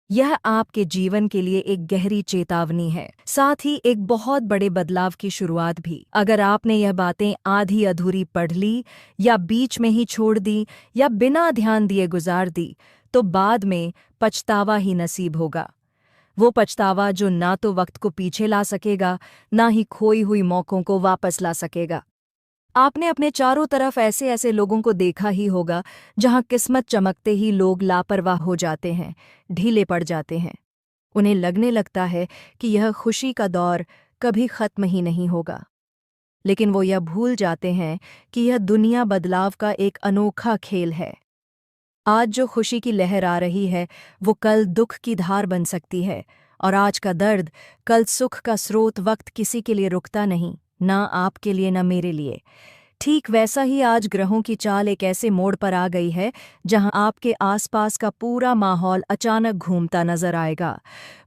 यह आपके जीवन के लिए एक गहरी चेतावनी है, साथ ही एक बहुत बड़े बदलाव की शुरुआत भी। अगर आपने यह बातें आधी अधूरी पढ़ ली या बीच में ही छोड़ दी या बिना ध्यान दिए गुजार दी, तो बाद में पछतावा ही नसीब होगा। वो पछतावा जो ना तो वक्त को पीछे ला सकेगा, ना ही खोई हुई मौकों को वापस ला सकेगा। आपने अपने चारों तरफ ऐसे ऐसे लोगों को देखा ही होगा जहां किस्मत चमकते ही लोग लापरवाह हो जाते हैं, ढीले पड़ जाते हैं। उन्हें लगने लगता है कि यह खुशी का दौर कभी खत्म ही नहीं होगा, लेकिन वो यह भूल जाते हैं कि यह दुनिया बदलाव का एक अनोखा खेल है। आज जो खुशी की लहर आ रही है वो कल दुख की धार बन सकती है, और आज का दर्द कल सुख का स्रोत। वक्त किसी के लिए रुकता नहीं, ना आपके लिए ना मेरे लिए। ठीक वैसा ही आज ग्रहों की चाल एक ऐसे मोड़ पर आ गई है जहां आपके आसपास का पूरा माहौल अचानक घूमता नजर आएगा।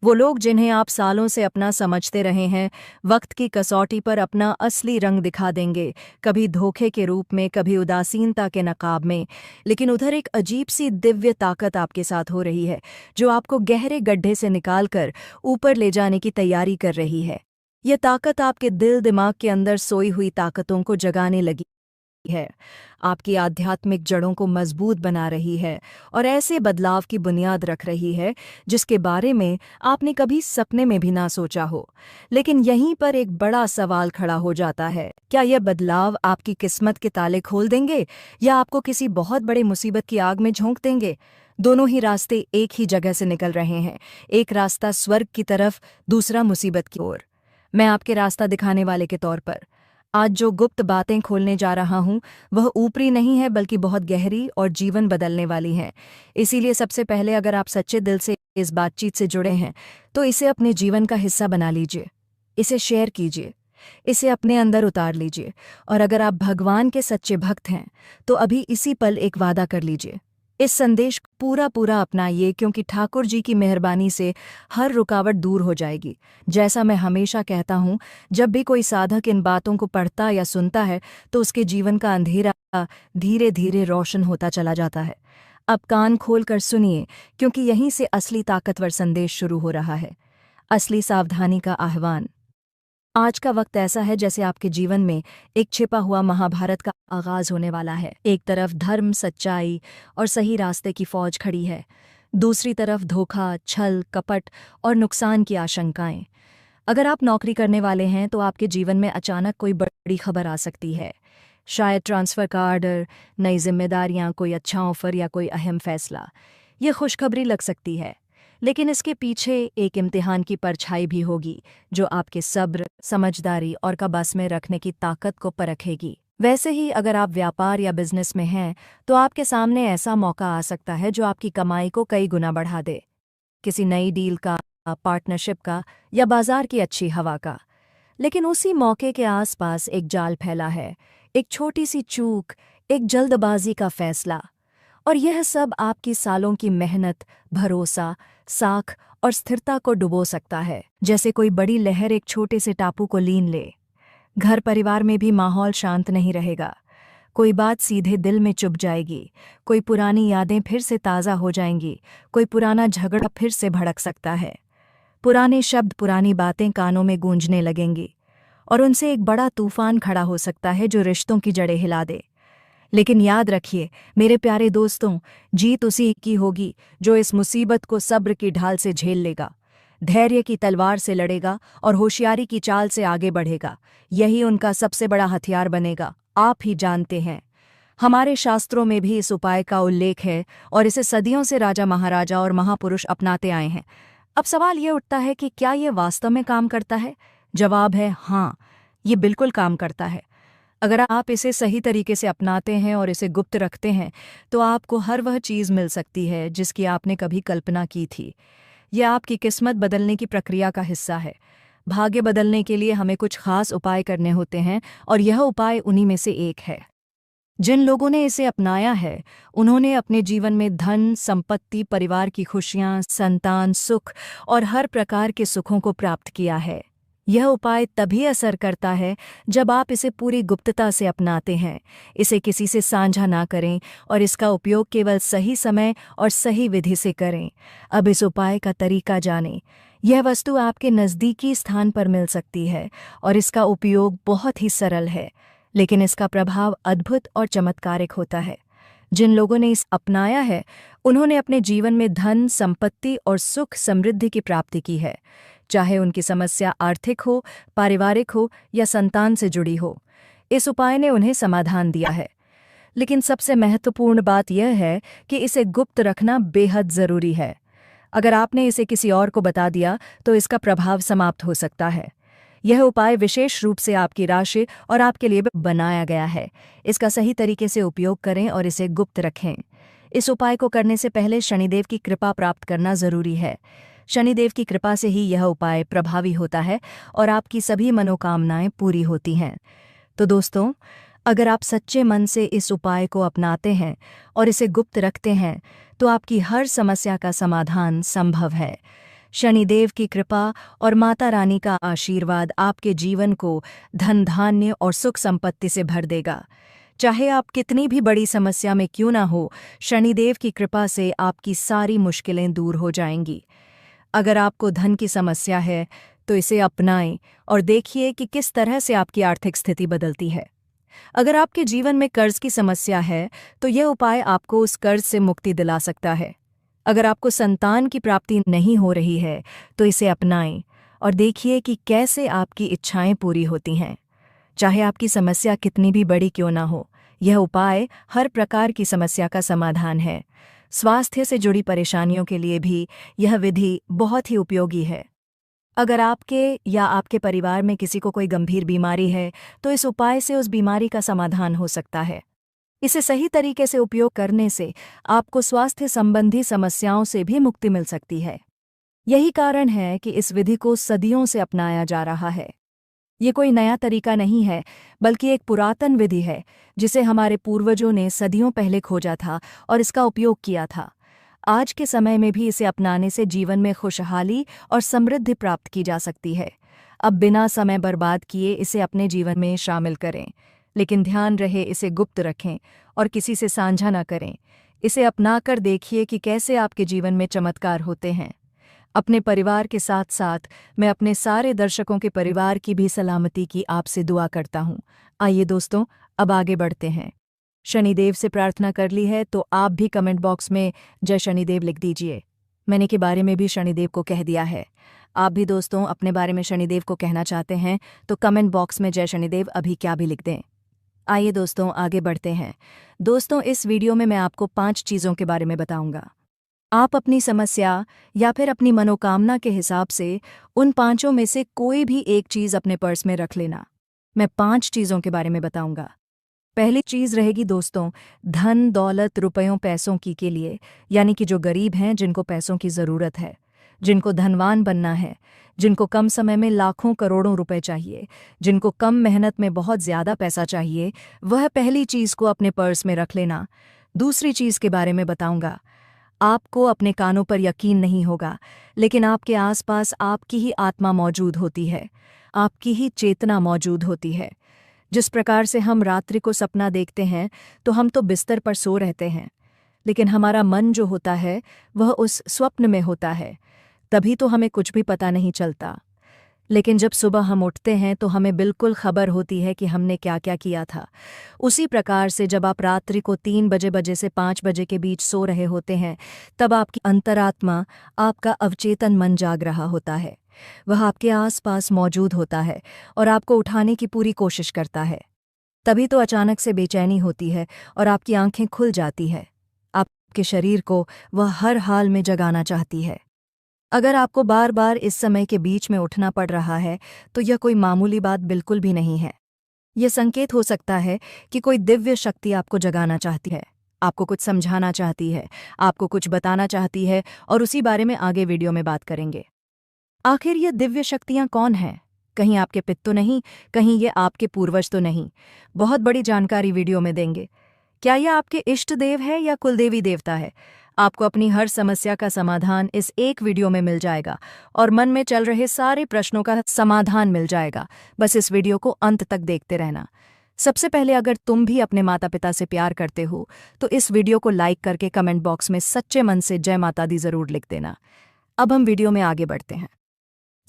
वो लोग जिन्हें आप सालों से अपना समझते रहे हैं, वक्त की कसौटी पर अपना असली रंग दिखा देंगे, कभी धोखे के रूप में, कभी उदासीनता के नकाब में। लेकिन उधर एक अजीब सी दिव्य ताकत आपके साथ हो रही है, जो आपको गहरे गड्ढे से निकालकर ऊपर ले जाने की तैयारी कर रही है। यह ताकत आपके दिल दिमाग के अंदर सोई हुई ताकतों को जगाने लगी है, आपकी आध्यात्मिक जड़ों को मजबूत बना रही है और ऐसे बदलाव की बुनियाद रख रही है जिसके बारे में आपने कभी सपने में भी ना सोचा हो। लेकिन यहीं पर एक बड़ा सवाल खड़ा हो जाता है, क्या यह बदलाव आपकी किस्मत के ताले खोल देंगे या आपको किसी बहुत बड़े मुसीबत की आग में झोंक देंगे? दोनों ही रास्ते एक ही जगह से निकल रहे हैं, एक रास्ता स्वर्ग की तरफ, दूसरा मुसीबत की ओर। मैं आपके रास्ता दिखाने वाले के तौर पर आज जो गुप्त बातें खोलने जा रहा हूं वह ऊपरी नहीं है, बल्कि बहुत गहरी और जीवन बदलने वाली हैं। इसीलिए सबसे पहले, अगर आप सच्चे दिल से इस बातचीत से जुड़े हैं तो इसे अपने जीवन का हिस्सा बना लीजिए, इसे शेयर कीजिए, इसे अपने अंदर उतार लीजिए। और अगर आप भगवान के सच्चे भक्त हैं तो अभी इसी पल एक वादा कर लीजिए, इस संदेश को पूरा पूरा अपनाइए, क्योंकि ठाकुर जी की मेहरबानी से हर रुकावट दूर हो जाएगी। जैसा मैं हमेशा कहता हूँ, जब भी कोई साधक इन बातों को पढ़ता या सुनता है तो उसके जीवन का अंधेरा धीरे धीरे रोशन होता चला जाता है। अब कान खोलकर सुनिए, क्योंकि यहीं से असली ताकतवर संदेश शुरू हो रहा है, असली सावधानी का आह्वान। आज का वक्त ऐसा है जैसे आपके जीवन में एक छिपा हुआ महाभारत का आगाज होने वाला है। एक तरफ धर्म, सच्चाई और सही रास्ते की फौज खड़ी है, दूसरी तरफ धोखा, छल, कपट और नुकसान की आशंकाएं। अगर आप नौकरी करने वाले हैं तो आपके जीवन में अचानक कोई बड़ी खबर आ सकती है, शायद ट्रांसफ़र का ऑर्डर, नई जिम्मेदारियां, कोई अच्छा ऑफर या कोई अहम फैसला। ये खुशखबरी लग सकती है, लेकिन इसके पीछे एक इम्तिहान की परछाई भी होगी जो आपके सब्र, समझदारी और कबस में रखने की ताकत को परखेगी। वैसे ही अगर आप व्यापार या बिजनेस में हैं तो आपके सामने ऐसा मौका आ सकता है जो आपकी कमाई को कई गुना बढ़ा दे, किसी नई डील का, पार्टनरशिप का या बाजार की अच्छी हवा का। लेकिन उसी मौके के आसपास एक जाल फैला है, एक छोटी सी चूक, एक जल्दबाजी का फैसला, और यह सब आपकी सालों की मेहनत, भरोसा, साख और स्थिरता को डुबो सकता है। जैसे कोई बड़ी लहर एक छोटे से टापू को लीन ले। घर परिवार में भी माहौल शांत नहीं रहेगा, कोई बात सीधे दिल में चुभ जाएगी, कोई पुरानी यादें फिर से ताज़ा हो जाएंगी, कोई पुराना झगड़ा फिर से भड़क सकता है। पुराने शब्द, पुरानी बातें कानों में गूंजने लगेंगी और उनसे एक बड़ा तूफान खड़ा हो सकता है जो रिश्तों की जड़ें हिला दे। लेकिन याद रखिए मेरे प्यारे दोस्तों, जीत उसी की होगी जो इस मुसीबत को सब्र की ढाल से झेल लेगा, धैर्य की तलवार से लड़ेगा और होशियारी की चाल से आगे बढ़ेगा। यही उनका सबसे बड़ा हथियार बनेगा। आप ही जानते हैं, हमारे शास्त्रों में भी इस उपाय का उल्लेख है और इसे सदियों से राजा, महाराजा और महापुरुष अपनाते आए हैं। अब सवाल ये उठता है कि क्या ये वास्तव में काम करता है? जवाब है हाँ, ये बिल्कुल काम करता है। अगर आप इसे सही तरीके से अपनाते हैं और इसे गुप्त रखते हैं तो आपको हर वह चीज़ मिल सकती है जिसकी आपने कभी कल्पना की थी। यह आपकी किस्मत बदलने की प्रक्रिया का हिस्सा है। भाग्य बदलने के लिए हमें कुछ खास उपाय करने होते हैं और यह उपाय उन्हीं में से एक है। जिन लोगों ने इसे अपनाया है उन्होंने अपने जीवन में धन, संपत्ति, परिवार की खुशियां, संतान, सुख और हर प्रकार के सुखों को प्राप्त किया है। यह उपाय तभी असर करता है जब आप इसे पूरी गुप्तता से अपनाते हैं, इसे किसी से साझा ना करें और इसका उपयोग केवल सही समय और सही विधि से करें। अब इस उपाय का तरीका जानें। यह वस्तु आपके नज़दीकी स्थान पर मिल सकती है और इसका उपयोग बहुत ही सरल है, लेकिन इसका प्रभाव अद्भुत और चमत्कारिक होता है। जिन लोगों ने इस अपनाया है, उन्होंने अपने जीवन में धन, संपत्ति और सुख समृद्धि की प्राप्ति की है। चाहे उनकी समस्या आर्थिक हो, पारिवारिक हो या संतान से जुड़ी हो, इस उपाय ने उन्हें समाधान दिया है। लेकिन सबसे महत्वपूर्ण बात यह है कि इसे गुप्त रखना बेहद ज़रूरी है। अगर आपने इसे किसी और को बता दिया तो इसका प्रभाव समाप्त हो सकता है। यह उपाय विशेष रूप से आपकी राशि और आपके लिए बनाया गया है। इसका सही तरीके से उपयोग करें और इसे गुप्त रखें। इस उपाय को करने से पहले शनिदेव की कृपा प्राप्त करना जरूरी है। शनिदेव की कृपा से ही यह उपाय प्रभावी होता है और आपकी सभी मनोकामनाएं पूरी होती हैं। तो दोस्तों, अगर आप सच्चे मन से इस उपाय को अपनाते हैं और इसे गुप्त रखते हैं तो आपकी हर समस्या का समाधान संभव है। शनिदेव की कृपा और माता रानी का आशीर्वाद आपके जीवन को धन, धान्य और सुख संपत्ति से भर देगा। चाहे आप कितनी भी बड़ी समस्या में क्यों ना हो, शनिदेव की कृपा से आपकी सारी मुश्किलें दूर हो जाएंगी। अगर आपको धन की समस्या है तो इसे अपनाएं और देखिए कि किस तरह से आपकी आर्थिक स्थिति बदलती है। अगर आपके जीवन में कर्ज की समस्या है तो यह उपाय आपको उस कर्ज से मुक्ति दिला सकता है। अगर आपको संतान की प्राप्ति नहीं हो रही है तो इसे अपनाएं और देखिए कि कैसे आपकी इच्छाएं पूरी होती हैं। चाहे आपकी समस्या कितनी भी बड़ी क्यों ना हो, यह उपाय हर प्रकार की समस्या का समाधान है। स्वास्थ्य से जुड़ी परेशानियों के लिए भी यह विधि बहुत ही उपयोगी है। अगर आपके या आपके परिवार में किसी को कोई गंभीर बीमारी है तो इस उपाय से उस बीमारी का समाधान हो सकता है। इसे सही तरीके से उपयोग करने से आपको स्वास्थ्य संबंधी समस्याओं से भी मुक्ति मिल सकती है। यही कारण है कि इस विधि को सदियों से अपनाया जा रहा है। ये कोई नया तरीका नहीं है, बल्कि एक पुरातन विधि है जिसे हमारे पूर्वजों ने सदियों पहले खोजा था और इसका उपयोग किया था। आज के समय में भी इसे अपनाने से जीवन में खुशहाली और समृद्धि प्राप्त की जा सकती है। अब बिना समय बर्बाद किए इसे अपने जीवन में शामिल करें, लेकिन ध्यान रहे इसे गुप्त रखें और किसी से साझा न करें। इसे अपनाकर देखिए कि कैसे आपके जीवन में चमत्कार होते हैं। अपने परिवार के साथ साथ मैं अपने सारे दर्शकों के परिवार की भी सलामती की आपसे दुआ करता हूँ। आइए दोस्तों, अब आगे बढ़ते हैं। शनिदेव से प्रार्थना कर ली है तो आप भी कमेंट बॉक्स में जय शनिदेव लिख दीजिए। मैंने के बारे में भी शनिदेव को कह दिया है। आप भी दोस्तों अपने बारे में शनिदेव को कहना चाहते हैं तो कमेंट बॉक्स में जय शनिदेव अभी क्या भी लिख दें। आइए दोस्तों, आगे बढ़ते हैं। दोस्तों, इस वीडियो में मैं आपको 5 चीज़ों के बारे में बताऊंगा। आप अपनी समस्या या फिर अपनी मनोकामना के हिसाब से उन 5 में से कोई भी एक चीज़ अपने पर्स में रख लेना। मैं 5 चीज़ों के बारे में बताऊंगा। पहली चीज़ रहेगी दोस्तों, धन, दौलत, रुपयों, पैसों की के लिए, यानी कि जो गरीब हैं, जिनको पैसों की ज़रूरत है, जिनको धनवान बनना है, जिनको कम समय में लाखों करोड़ों रुपए चाहिए, जिनको कम मेहनत में बहुत ज़्यादा पैसा चाहिए, वह पहली चीज़ को अपने पर्स में रख लेना। दूसरी चीज़ के बारे में बताऊंगा। आपको अपने कानों पर यकीन नहीं होगा, लेकिन आपके आसपास आपकी ही आत्मा मौजूद होती है, आपकी ही चेतना मौजूद होती है। जिस प्रकार से हम रात्रि को सपना देखते हैं तो हम तो बिस्तर पर सो रहते हैं, लेकिन हमारा मन जो होता है वह उस स्वप्न में होता है। तभी तो हमें कुछ भी पता नहीं चलता, लेकिन जब सुबह हम उठते हैं तो हमें बिल्कुल खबर होती है कि हमने क्या क्या किया था। उसी प्रकार से जब आप रात्रि को 3 बजे से 5 बजे के बीच सो रहे होते हैं, तब आपकी अंतरात्मा, आपका अवचेतन मन जाग रहा होता है। वह आपके आसपास मौजूद होता है और आपको उठाने की पूरी कोशिश करता है। तभी तो अचानक से बेचैनी होती है और आपकी आंखें खुल जाती है। आपके शरीर को वह हर हाल में जगाना चाहती है। अगर आपको बार बार इस समय के बीच में उठना पड़ रहा है तो यह कोई मामूली बात बिल्कुल भी नहीं है। यह संकेत हो सकता है कि कोई दिव्य शक्ति आपको जगाना चाहती है, आपको कुछ समझाना चाहती है, आपको कुछ बताना चाहती है, और उसी बारे में आगे वीडियो में बात करेंगे। आखिर ये दिव्य शक्तियाँ कौन हैं? कहीं आपके पिता तो नहीं, कहीं ये आपके पूर्वज तो नहीं? बहुत बड़ी जानकारी वीडियो में देंगे। क्या यह आपके इष्ट देव है या कुलदेवी देवता है? आपको अपनी हर समस्या का समाधान इस एक वीडियो में मिल जाएगा और मन में चल रहे सारे प्रश्नों का समाधान मिल जाएगा। बस इस वीडियो को अंत तक देखते रहना। सबसे पहले, अगर तुम भी अपने माता पिता से प्यार करते हो तो इस वीडियो को लाइक करके कमेंट बॉक्स में सच्चे मन से जय माता दी जरूर लिख देना। अब हम वीडियो में आगे बढ़ते हैं।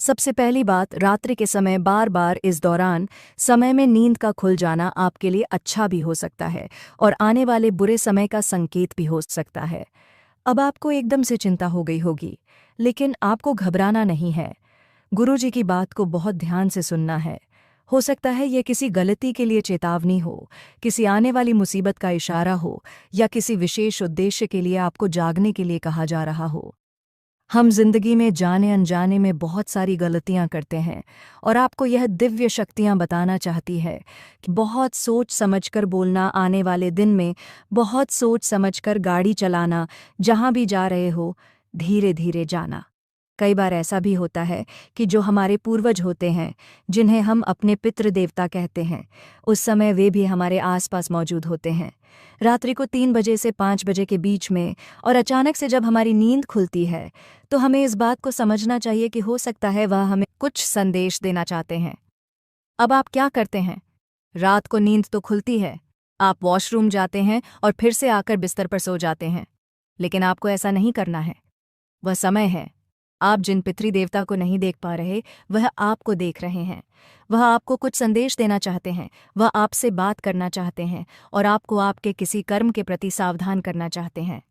सबसे पहली बात, रात्रि के समय बार बार इस दौरान समय में नींद का खुल जाना आपके लिए अच्छा भी हो सकता है और आने वाले बुरे समय का संकेत भी हो सकता है। अब आपको एकदम से चिंता हो गई होगी, लेकिन आपको घबराना नहीं है। गुरुजी की बात को बहुत ध्यान से सुनना है। हो सकता है यह किसी गलती के लिए चेतावनी हो, किसी आने वाली मुसीबत का इशारा हो, या किसी विशेष उद्देश्य के लिए आपको जागने के लिए कहा जा रहा हो। हम जिंदगी में जाने अनजाने में बहुत सारी गलतियां करते हैं और आपको यह दिव्य शक्तियां बताना चाहती है कि बहुत सोच समझकर बोलना, आने वाले दिन में बहुत सोच समझकर गाड़ी चलाना, जहां भी जा रहे हो धीरे धीरे जाना। कई बार ऐसा भी होता है कि जो हमारे पूर्वज होते हैं, जिन्हें हम अपने पितृ देवता कहते हैं, उस समय वे भी हमारे आसपास मौजूद होते हैं। रात्रि को 3 बजे से 5 बजे के बीच में और अचानक से जब हमारी नींद खुलती है तो हमें इस बात को समझना चाहिए कि हो सकता है वह हमें कुछ संदेश देना चाहते हैं। अब आप क्या करते हैं? रात को नींद तो खुलती है, आप वॉशरूम जाते हैं और फिर से आकर बिस्तर पर सो जाते हैं, लेकिन आपको ऐसा नहीं करना है। वह समय है, आप जिन पितृ देवता को नहीं देख पा रहे, वह आपको देख रहे हैं। वह आपको कुछ संदेश देना चाहते हैं, वह आपसे बात करना चाहते हैं और आपको आपके किसी कर्म के प्रति सावधान करना चाहते हैं।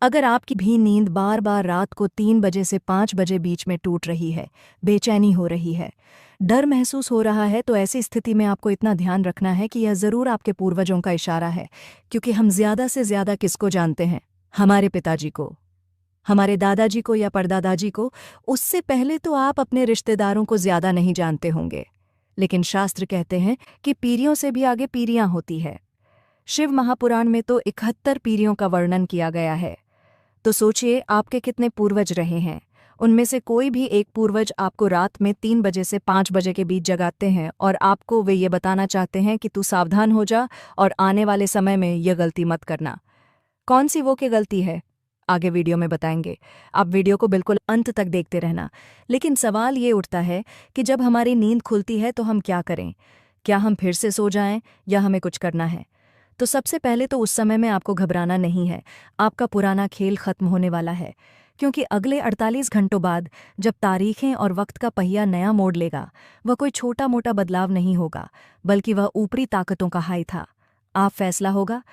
अगर आपकी भी नींद बार बार रात को 3 बजे से 5 बजे बीच में टूट रही है, बेचैनी हो रही है, डर महसूस हो रहा है, तो ऐसी स्थिति में आपको इतना ध्यान रखना है कि यह ज़रूर आपके पूर्वजों का इशारा है। क्योंकि हम ज़्यादा से ज़्यादा किसको जानते हैं? हमारे पिताजी को, हमारे दादाजी को या परदादाजी को। उससे पहले तो आप अपने रिश्तेदारों को ज़्यादा नहीं जानते होंगे, लेकिन शास्त्र कहते हैं कि पीढ़ियों से भी आगे पीढ़ियां होती है। शिव महापुराण में तो 71 पीढ़ियों का वर्णन किया गया है। तो सोचिए आपके कितने पूर्वज रहे हैं। उनमें से कोई भी एक पूर्वज आपको रात में 3 बजे से 5 बजे के बीच जगाते हैं और आपको वे ये बताना चाहते हैं कि तू सावधान हो जा और आने वाले समय में यह गलती मत करना। कौन सी वो की गलती है, आगे वीडियो में बताएंगे। आप वीडियो को बिल्कुल अंत तक देखते रहना। लेकिन सवाल ये उठता है कि जब हमारी नींद खुलती है तो हम क्या करें? क्या हम फिर से सो जाएं या हमें कुछ करना है? तो सबसे पहले तो उस समय में आपको घबराना नहीं है। आपका पुराना खेल खत्म होने वाला है, क्योंकि अगले 48 घंटों बाद जब तारीखें और वक्त का पहिया नया मोड़ लेगा, वह कोई छोटा मोटा बदलाव नहीं होगा, बल्कि वह ऊपरी ताकतों का हाई था। आप फैसला होगा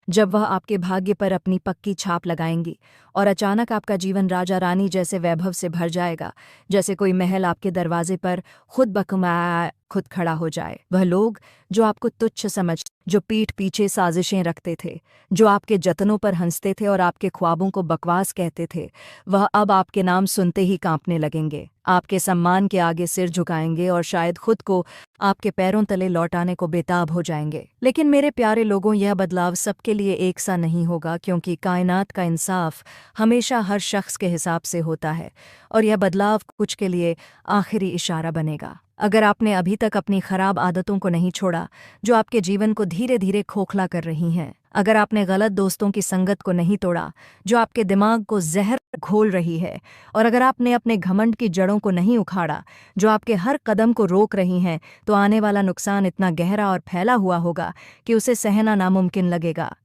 जब वह आपके भाग्य पर अपनी पक्की छाप लगाएंगी और अचानक आपका जीवन राजा रानी जैसे वैभव से भर जाएगा, जैसे कोई महल आपके दरवाजे पर खुद खड़ा हो जाए। वह लोग जो आपको तुच्छ समझ, जो पीठ पीछे साजिशें रखते थे, जो आपके जतनों पर हंसते थे और आपके ख्वाबों को बकवास कहते थे, वह अब आपके नाम सुनते ही कांपने लगेंगे, आपके सम्मान के आगे सिर झुकाएंगे और शायद खुद को आपके पैरों तले लौटाने को बेताब हो जाएंगे। लेकिन मेरे प्यारे लोगों, यह बदलाव सबके लिए एक सा नहीं होगा, क्योंकि कायनात का इंसाफ हमेशा हर शख्स के हिसाब से होता है और यह बदलाव कुछ के लिए आखिरी इशारा बनेगा। अगर आपने अभी तक अपनी खराब आदतों को नहीं छोड़ा, जो आपके जीवन को धीरे धीरे खोखला कर रही हैं, अगर आपने गलत दोस्तों की संगत को नहीं तोड़ा, जो आपके दिमाग को जहर घोल रही है, और अगर आपने अपने घमंड की जड़ों को नहीं उखाड़ा, जो आपके हर कदम को रोक रही हैं, तो आने वाला नुकसान इतना गहरा और फैला हुआ होगा कि उसे सहना नामुमकिन लगेगा।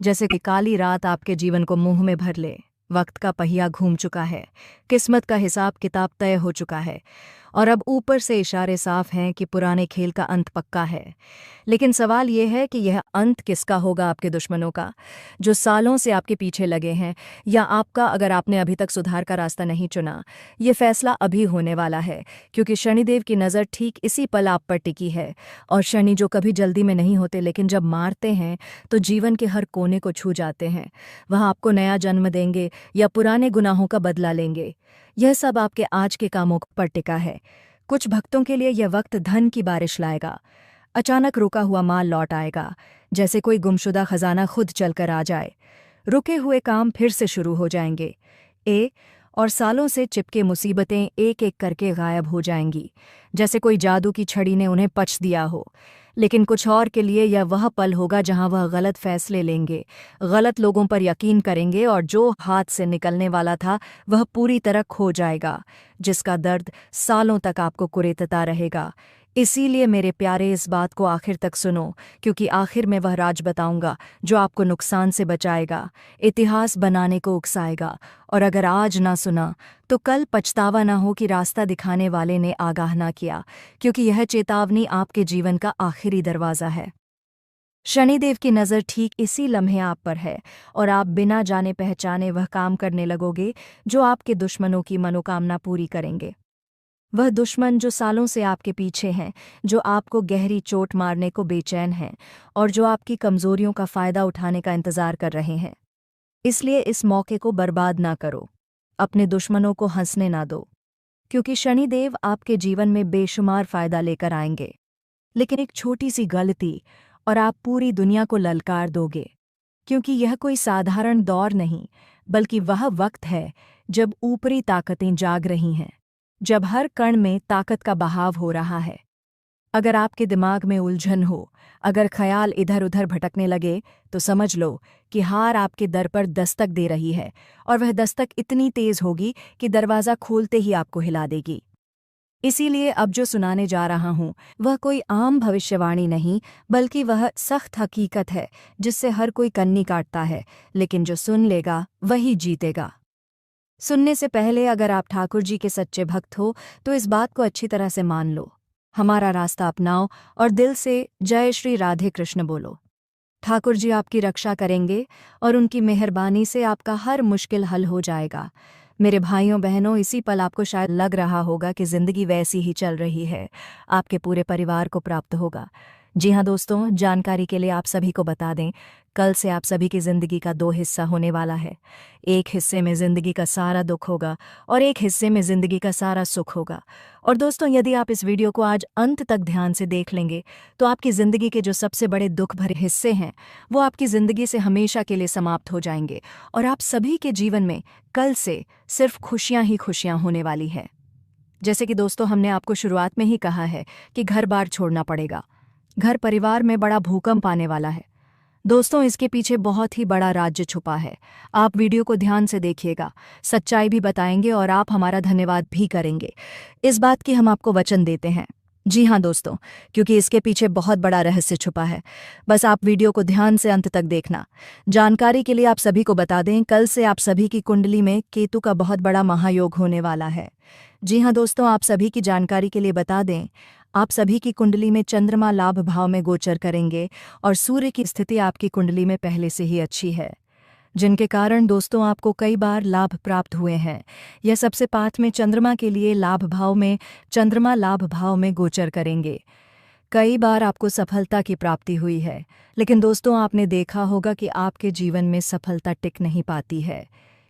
जैसे कि काली रात आपके जीवन को मुंह में भर ले। वक्त का पहिया घूम चुका है, किस्मत का हिसाब किताब तय हो चुका है और अब ऊपर से इशारे साफ हैं कि पुराने खेल का अंत पक्का है। लेकिन सवाल यह है कि यह अंत किसका होगा? आपके दुश्मनों का, जो सालों से आपके पीछे लगे हैं, या आपका, अगर आपने अभी तक सुधार का रास्ता नहीं चुना? ये फैसला अभी होने वाला है, क्योंकि शनिदेव की नज़र ठीक इसी पल आप पर टिकी है। और शनि जो कभी जल्दी में नहीं होते, लेकिन जब मारते हैं तो जीवन के हर कोने को छू जाते हैं। वह आपको नया जन्म देंगे या पुराने गुनाहों का बदला लेंगे। यह सब आपके आज के कामों पर टिका है। कुछ भक्तों के लिए यह वक्त धन की बारिश लाएगा। अचानक रुका हुआ माल लौट आएगा, जैसे कोई गुमशुदा खजाना खुद चलकर आ जाए। रुके हुए काम फिर से शुरू हो जाएंगे और सालों से चिपके मुसीबतें एक एक करके गायब हो जाएंगी, जैसे कोई जादू की छड़ी ने उन्हें पच दिया हो। लेकिन कुछ और के लिए यह वह पल होगा जहां वह गलत फैसले लेंगे, गलत लोगों पर यकीन करेंगे और जो हाथ से निकलने वाला था वह पूरी तरह खो जाएगा, जिसका दर्द सालों तक आपको कुरेदता रहेगा। इसीलिए मेरे प्यारे, इस बात को आखिर तक सुनो, क्योंकि आखिर में वह राज बताऊंगा जो आपको नुकसान से बचाएगा, इतिहास बनाने को उकसाएगा। और अगर आज ना सुना तो कल पछतावा ना हो कि रास्ता दिखाने वाले ने आगाह ना किया, क्योंकि यह चेतावनी आपके जीवन का आखिरी दरवाज़ा है। शनिदेव की नज़र ठीक इसी लम्हे आप पर है और आप बिना जाने पहचाने वह काम करने लगोगे जो आपके दुश्मनों की मनोकामना पूरी करेंगे। वह दुश्मन जो सालों से आपके पीछे हैं, जो आपको गहरी चोट मारने को बेचैन हैं और जो आपकी कमज़ोरियों का फ़ायदा उठाने का इंतज़ार कर रहे हैं। इसलिए इस मौके को बर्बाद ना करो, अपने दुश्मनों को हंसने ना दो, क्योंकि शनिदेव आपके जीवन में बेशुमार फ़ायदा लेकर आएंगे। लेकिन एक छोटी सी गलती और आप पूरी दुनिया को ललकार दोगे, क्योंकि यह कोई साधारण दौर नहीं, बल्कि वह वक्त है जब ऊपरी ताकतें जाग रही हैं, जब हर कण में ताकत का बहाव हो रहा है। अगर आपके दिमाग में उलझन हो, अगर ख्याल इधर उधर भटकने लगे, तो समझ लो कि हार आपके दर पर दस्तक दे रही है, और वह दस्तक इतनी तेज होगी कि दरवाज़ा खोलते ही आपको हिला देगी। इसीलिए अब जो सुनाने जा रहा हूं वह कोई आम भविष्यवाणी नहीं, बल्कि वह सख्त हकीकत है जिससे हर कोई कन्नी काटता है, लेकिन जो सुन लेगा वही जीतेगा। सुनने से पहले अगर आप ठाकुर जी के सच्चे भक्त हो तो इस बात को अच्छी तरह से मान लो, हमारा रास्ता अपनाओ और दिल से जय श्री राधे कृष्ण बोलो। ठाकुर जी आपकी रक्षा करेंगे और उनकी मेहरबानी से आपका हर मुश्किल हल हो जाएगा। मेरे भाइयों बहनों, इसी पल आपको शायद लग रहा होगा कि ज़िंदगी वैसी ही चल रही है, आपके पूरे परिवार को प्राप्त होगा। जी हाँ दोस्तों, जानकारी के लिए आप सभी को बता दें, कल से आप सभी की ज़िंदगी का 2 हिस्सा होने वाला है। एक हिस्से में ज़िंदगी का सारा दुख होगा और एक हिस्से में ज़िंदगी का सारा सुख होगा। और दोस्तों, यदि आप इस वीडियो को आज अंत तक ध्यान से देख लेंगे तो आपकी ज़िंदगी के जो सबसे बड़े दुख भरे हिस्से हैं वो आपकी ज़िंदगी से हमेशा के लिए समाप्त हो जाएंगे और आप सभी के जीवन में कल से सिर्फ खुशियाँ ही खुशियाँ होने वाली है। जैसे कि दोस्तों, हमने आपको शुरुआत में ही कहा है कि घर बार छोड़ना पड़ेगा, घर परिवार में बड़ा भूकंप आने वाला है। दोस्तों, इसके पीछे बहुत ही बड़ा राज्य छुपा है। आप वीडियो को ध्यान से देखिएगा, सच्चाई भी बताएंगे और आप हमारा धन्यवाद भी करेंगे। इस बात की हम आपको वचन देते हैं। जी हाँ दोस्तों, क्योंकि इसके पीछे बहुत बड़ा रहस्य छुपा है। बस आप वीडियो को ध्यान से अंत तक देखना। जानकारी के लिए आप सभी को बता दें, कल से आप सभी की कुंडली में केतु का बहुत बड़ा महायोग होने वाला है। जी हाँ दोस्तों, आप सभी की जानकारी के लिए बता दें, आप सभी की कुंडली में चंद्रमा लाभ भाव में गोचर करेंगे और सूर्य की स्थिति आपकी कुंडली में पहले से ही अच्छी है, जिनके कारण दोस्तों आपको कई बार लाभ प्राप्त हुए हैं। यह सबसे 5 में चंद्रमा के लिए लाभ भाव में चंद्रमा लाभ भाव में गोचर करेंगे। कई बार आपको सफलता की प्राप्ति हुई है, लेकिन दोस्तों आपने देखा होगा कि आपके जीवन में सफलता टिक नहीं पाती है।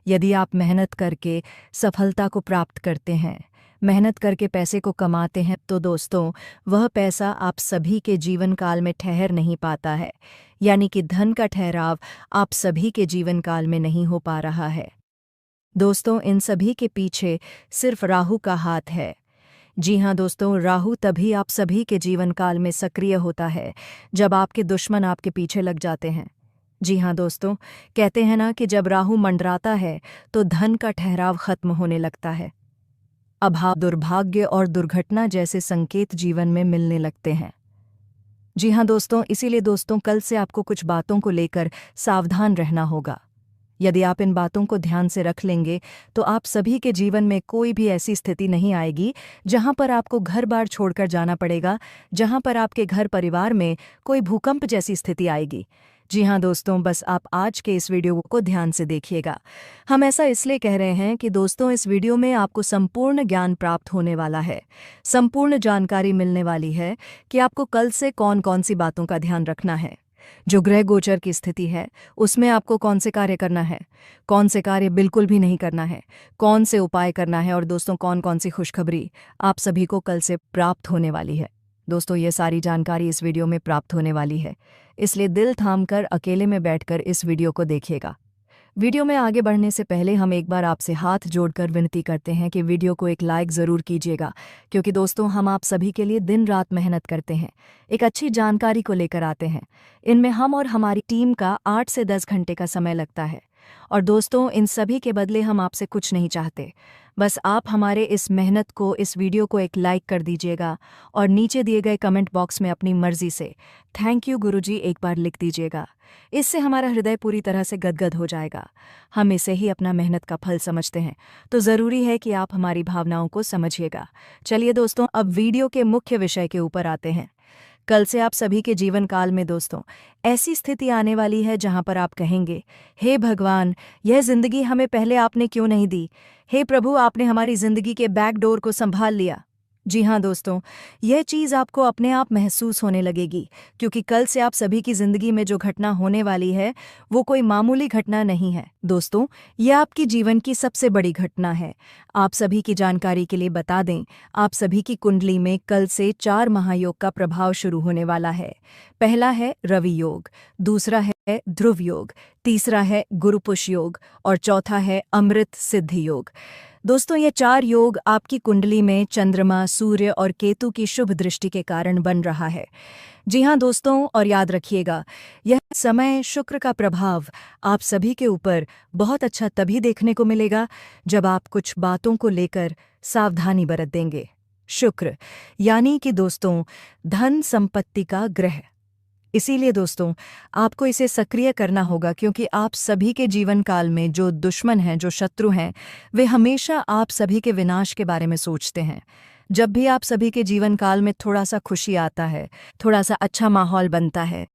यदि आप मेहनत करके सफलता को प्राप्त करते हैं, मेहनत करके पैसे को कमाते हैं, तो दोस्तों वह पैसा आप सभी के जीवन काल में ठहर नहीं पाता है, यानी कि धन का ठहराव आप सभी के जीवन काल में नहीं हो पा रहा है। दोस्तों, इन सभी के पीछे सिर्फ राहु का हाथ है। जी हाँ दोस्तों, राहु तभी आप सभी के जीवन काल में सक्रिय होता है जब आपके दुश्मन आपके पीछे लग जाते हैं। जी हाँ दोस्तों, कहते हैं ना कि जब राहु मंडराता है तो धन का ठहराव खत्म होने लगता है। अभाव, दुर्भाग्य और दुर्घटना जैसे संकेत जीवन में मिलने लगते हैं। जी हाँ दोस्तों, इसीलिए दोस्तों कल से आपको कुछ बातों को लेकर सावधान रहना होगा। यदि आप इन बातों को ध्यान से रख लेंगे तो आप सभी के जीवन में कोई भी ऐसी स्थिति नहीं आएगी जहां पर आपको घर बार छोड़कर जाना पड़ेगा, जहां पर आपके घर परिवार में कोई भूकंप जैसी स्थिति आएगी। जी हाँ दोस्तों, बस आप आज के इस वीडियो को ध्यान से देखिएगा। हम ऐसा इसलिए कह रहे हैं कि दोस्तों इस वीडियो में आपको संपूर्ण ज्ञान प्राप्त होने वाला है, संपूर्ण जानकारी मिलने वाली है कि आपको कल से कौन कौन सी बातों का ध्यान रखना है। जो ग्रह गोचर की स्थिति है उसमें आपको कौन से कार्य करना है, कौन से कार्य बिल्कुल भी नहीं करना है, कौन से उपाय करना है और दोस्तों कौन कौन सी खुशखबरी आप सभी को कल से प्राप्त होने वाली है। दोस्तों ये सारी जानकारी इस वीडियो में प्राप्त होने वाली है, इसलिए दिल थामकर अकेले में बैठकर इस वीडियो को देखिएगा। वीडियो में आगे बढ़ने से पहले हम एक बार आपसे हाथ जोड़कर विनती करते हैं कि वीडियो को एक लाइक ज़रूर कीजिएगा, क्योंकि दोस्तों हम आप सभी के लिए दिन रात मेहनत करते हैं, एक अच्छी जानकारी को लेकर आते हैं। इनमें हम और हमारी टीम का 8 से 10 घंटे का समय लगता है। और दोस्तों, इन सभी के बदले हम आपसे कुछ नहीं चाहते, बस आप हमारे इस मेहनत को, इस वीडियो को एक लाइक कर दीजिएगा और नीचे दिए गए कमेंट बॉक्स में अपनी मर्जी से थैंक यू गुरुजी एक बार लिख दीजिएगा। इससे हमारा हृदय पूरी तरह से गदगद हो जाएगा। हम इसे ही अपना मेहनत का फल समझते हैं, तो ज़रूरी है कि आप हमारी भावनाओं को समझिएगा। चलिए दोस्तों, अब वीडियो के मुख्य विषय के ऊपर आते हैं। कल से आप सभी के जीवन काल में दोस्तों ऐसी स्थिति आने वाली है जहां पर आप कहेंगे, हे भगवान, यह जिंदगी हमें पहले आपने क्यों नहीं दी? हे प्रभु, आपने हमारी जिंदगी के बैक डोर को संभाल लिया। जी हाँ दोस्तों, यह चीज़ आपको अपने आप महसूस होने लगेगी, क्योंकि कल से आप सभी की जिंदगी में जो घटना होने वाली है वो कोई मामूली घटना नहीं है। दोस्तों, यह आपकी जीवन की सबसे बड़ी घटना है। आप सभी की जानकारी के लिए बता दें, आप सभी की कुंडली में कल से 4 महायोग का प्रभाव शुरू होने वाला है। पहला है रवि योग, दूसरा है ध्रुव योग, तीसरा है गुरुपुष योग और चौथा है अमृत सिद्धि योग। दोस्तों, ये 4 योग आपकी कुंडली में चंद्रमा, सूर्य और केतु की शुभ दृष्टि के कारण बन रहा है। जी हाँ दोस्तों, और याद रखिएगा, यह समय शुक्र का प्रभाव आप सभी के ऊपर बहुत अच्छा तभी देखने को मिलेगा जब आप कुछ बातों को लेकर सावधानी बरत देंगे। शुक्र यानी कि दोस्तों धन संपत्ति का ग्रह। इसीलिए दोस्तों आपको इसे सक्रिय करना होगा, क्योंकि आप सभी के जीवन काल में जो दुश्मन हैं, जो शत्रु हैं, वे हमेशा आप सभी के विनाश के बारे में सोचते हैं। जब भी आप सभी के जीवन काल में थोड़ा सा खुशी आता है, थोड़ा सा अच्छा माहौल बनता है,